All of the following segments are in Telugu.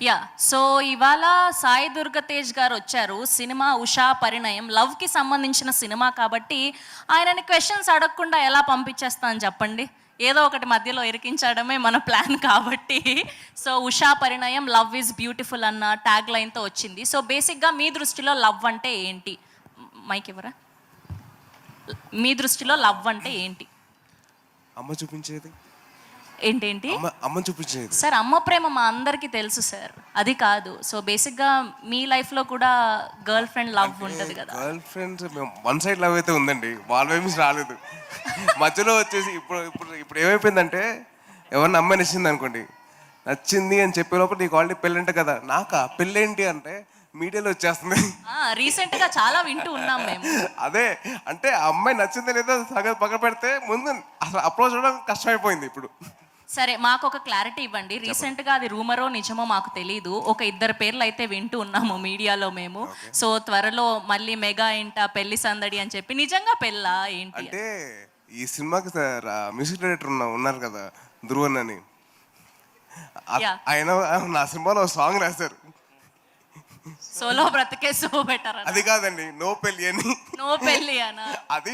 యా సో ఇవాళ సాయి దుర్గ తేజ్ గారు వచ్చారు. సినిమా ఉషా పరిణయం లవ్కి సంబంధించిన సినిమా కాబట్టి ఆయనని క్వశ్చన్స్ అడగకుండా ఎలా పంపించేస్తాను చెప్పండి. ఏదో ఒకటి మధ్యలో ఇరికించడమే మన ప్లాన్ కాబట్టి so Usha Parinayam love is beautiful అన్న ట్యాగ్ లైన్తో వచ్చింది. సో బేసిక్గా మీ దృష్టిలో లవ్ అంటే ఏంటి? మైక్ ఎవరా? మీ దృష్టిలో లవ్ అంటే ఏంటి? అమ్మ చూపించేది ఏంటేంటి? అమ్మ చూపించేది సార్, అమ్మ ప్రేమ మా అందరికీ తెలుసు సార్, అది కాదు. సో బేసిక్గా మీ లైఫ్లో కూడా గర్ల్ ఫ్రెండ్ లవ్ ఉంటుంది కదా. Girl friends one side love అయితే ఉందండి, వాళ్ళ వైపు రాలేదు. మధ్యలో వచ్చేసి ఇప్పుడు ఇప్పుడు ఇప్పుడు ఏమైపోయిందంటే ఎవరిని అమ్మాయి నచ్చింది అనుకోండి, నచ్చింది అని చెప్పే లోపల నీకు ఆల్రెడీ పెళ్ళంటే కదా, నాకా పెళ్ళేంటి అంటే మీడియాలో వచ్చేస్తుంది. రీసెంట్ గా చాలా వింటూ ఉన్నాం మేము. అదే అంటే ఆ అమ్మాయి నచ్చింది లేదో సగం పక్కన పెడితే ముందు అసలు అప్రోచ్ చేయడం కష్టమైపోయింది ఇప్పుడు. సరే, మాకు ఒక క్లారిటీ ఇవ్వండి. రీసెంట్ గా అది రూమరో నిజమో మాకు తెలీదు, ఒక ఇద్దరు పేర్లు అయితే వింటూ ఉన్నాము మీడియాలో మేము. సో త్వరలో మళ్ళీ మెగా ఏంట పెళ్లి సందడి అని చెప్పి, నిజంగా పెళ్ళా ఏంటి అంటే ఈ సినిమాకి మ్యూజిక్ డైరెక్టర్ ఉన్నారు కదా ధ్రువన్ అని, ఆయన నా సినిమాలో సాంగ్ రాశారు. సోలో బ్రతికే సో బెటర్. అది కాదండి, నో పెళ్ళి అని. నో పెళ్ళి అనా? అది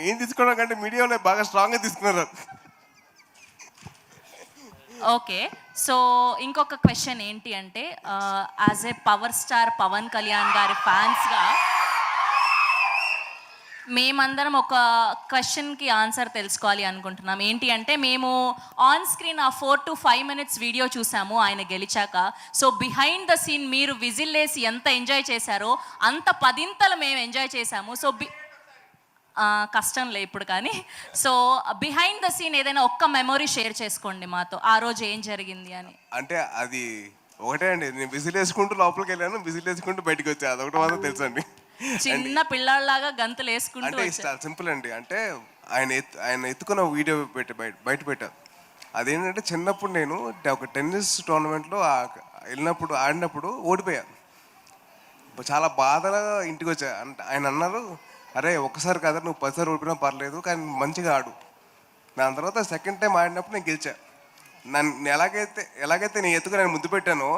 నేను తీసుకోవడం కంటే మీడియాలో బాగా స్ట్రాంగ్ గా తీసుకున్నారు. ఓకే, సో ఇంకొక క్వశ్చన్ ఏంటి అంటే, as a power star Pawan Kalyan గారి ఫ్యాన్స్గా మేమందరం ఒక క్వశ్చన్కి ఆన్సర్ తెలుసుకోవాలి అనుకుంటున్నాం. ఏంటి అంటే, మేము ఆన్ స్క్రీన్ ఆ 4 to 5 minutes వీడియో చూసాము ఆయన గెలిచాక. సో బిహైండ్ ద సీన్ మీరు విజిల్ వేసి ఎంత ఎంజాయ్ చేశారో అంత పదింతలు మేము ఎంజాయ్ చేశాము. సో కష్టంలే ఇప్పుడు కానీ. సో బిహైండ్ ద సీన్ ఏదైనా ఒక్క మెమొరీ షేర్ చేసుకోండి మాతో, ఆ రోజు ఏం జరిగింది అని. అంటే అది ఒకటే అండి, నేను విజిల్ వేసుకుంటూ లోపలికి వెళ్ళాను, విజిల్ వేసుకుంటూ బయటకు వచ్చాను, అదొకటి మాత్రం తెలుసు అండి. చిన్న పిల్లల్లాగా గంతులు వేసుకుంటూ. అంటే సింపుల్ అండి, అంటే ఆయన ఎత్తుకున్న వీడియో బయట పెట్టారు. అదేంటంటే చిన్నప్పుడు నేను ఒక టెన్నిస్ టోర్నమెంట్లో వెళ్ళినప్పుడు ఆడినప్పుడు ఓడిపోయా, చాలా బాధగా ఇంటికి వచ్చా. అంటే ఆయన అన్నారు, అరే ఒక్కసారి కదా నువ్వు 10 సార్లు ఓడిపోయినా పర్లేదు కానీ మంచిగా ఆడు. దాని తర్వాత సెకండ్ టైం ఆడినప్పుడు నేను గెలిచా. నన్ను ఎలాగైతే నేను ఎత్తుకుని ముద్దు పెట్టానో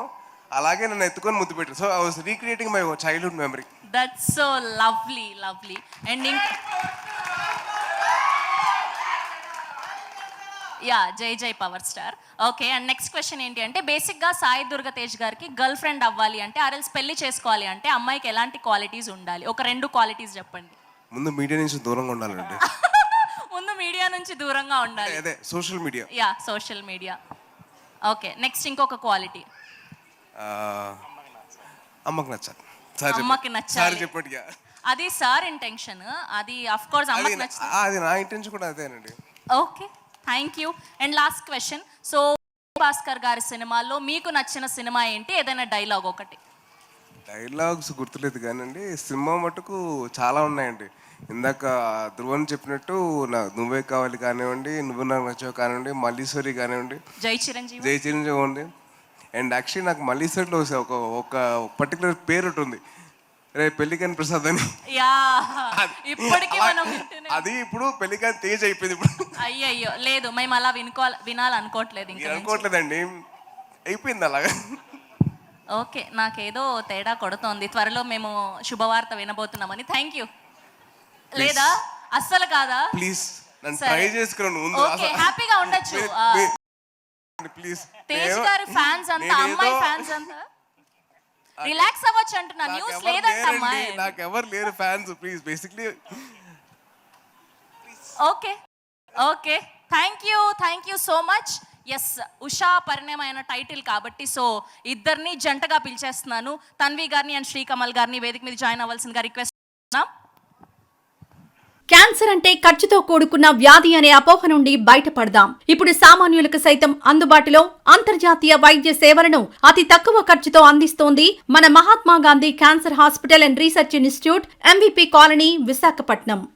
అలాగే నన్ను ఎత్తుకొని ముద్దు పెట్టాను. So I was recreating my childhood memory. That's so lovely lovely. And yeah, జై జై power star. Okay, and next question ఏంటి అంటే, బేసిక్గా సాయి దుర్గ తేజ్ గారికి గర్ల్ ఫ్రెండ్ అవ్వాలి అంటే, ఆర్ఎల్స్ పెళ్లి చేసుకోవాలి అంటే అమ్మాయికి ఎలాంటి క్వాలిటీస్ ఉండాలి? ఒక 2 క్వాలిటీస్ చెప్పండి. ముందు మీడియా నుంచి దూరంగా ఉండాలండి. ముందు మీడియా నుంచి దూరంగా ఉండాలి. అదే social media. Yeah, social media. Okay, next ఇంకొక క్వాలిటీ. అమ్మకి నచ్చాలి. అమ్మకి నచ్చాలి చెప్పండి. అది సార్ ఇంటెన్షన్, అది ఆఫ్ కోర్స్ అమ్మకి నచ్చాలి. అది నా ఇంటెన్షన్ కూడా అదేనండి. Okay, thank you. And last question, so Bhaskar గారి సినిమాల్లో మీకు నచ్చిన సినిమా ఏంటి? ఏదైనా డైలాగ్ ఒకటి. డైలాగ్స్ గుర్తులేదు కానండి, సినిమా మటుకు చాలా ఉన్నాయండి. ఇందాక ధ్రువన్ చెప్పినట్టు నువ్వే కావాలి కానివ్వండి, నువ్వు నాకు నచ్చావు కానివ్వండి, మల్లీశ్వరి కానివ్వండి, జై చిరంజీవి ఉంది. అండ్ యాక్చువల్లీ నాకు మల్లీశ్వరిలో ఒక పర్టికులర్ పేరు ఉంటుంది, రే పెళ్లికాని ప్రసాద్ అని. అది ఇప్పుడు పెళ్లికాని తేజ్ అయిపోయింది ఇప్పుడు. అయ్యయ్యో, లేదు, మేము అలా వినాలనుకోవట్లేదు, అనుకోవట్లేదండి, అయిపోయింది అలాగా. ఓకే, నాకేదో తేడా కొడుతోంది. త్వరలో మేము శుభవార్త వినబోతున్నామని. Thank you. లేదా అస్సలు కాదా? ప్లీజ్ నన్ను ట్రై చేసుకున్నాను ముందు. ఓకే, హ్యాపీగా ఉండొచ్చు. ప్లీజ్, తేజ్ గారి ఫ్యాన్స్ అంతా, అమ్మాయి ఫ్యాన్స్ అంతా రిలాక్స్ అవ్వచ్చు అంటున్నా. న్యూస్ లేదంట అమ్మాయి. నాకు ఎవరు లేరు fans, please basically. Okay okay, thank you so much. Yes, Usha Parinayam అయిన టైటిల్ కాబట్టి సో ఇద్దరిని జంటగా పిలిచేస్తున్నాను. తన్వి గారిని అండ్ శ్రీకమల్ గారిని వేదిక మీద జాయిన్ అవ్వాల్సిందిగా రిక్వెస్ట్ చేస్తున్నాం. క్యాన్సర్ అంటే ఖర్చుతో కూడుకున్న వ్యాధి అనే అపోహ నుండి బయటపడదాం. ఇప్పుడు సామాన్యులకు సైతం అందుబాటులో అంతర్జాతీయ వైద్య సేవలను అతి తక్కువ ఖర్చుతో అందిస్తోంది మన Mahatma Gandhi cancer hospital and research institute, MVP colony, Visakhapatnam.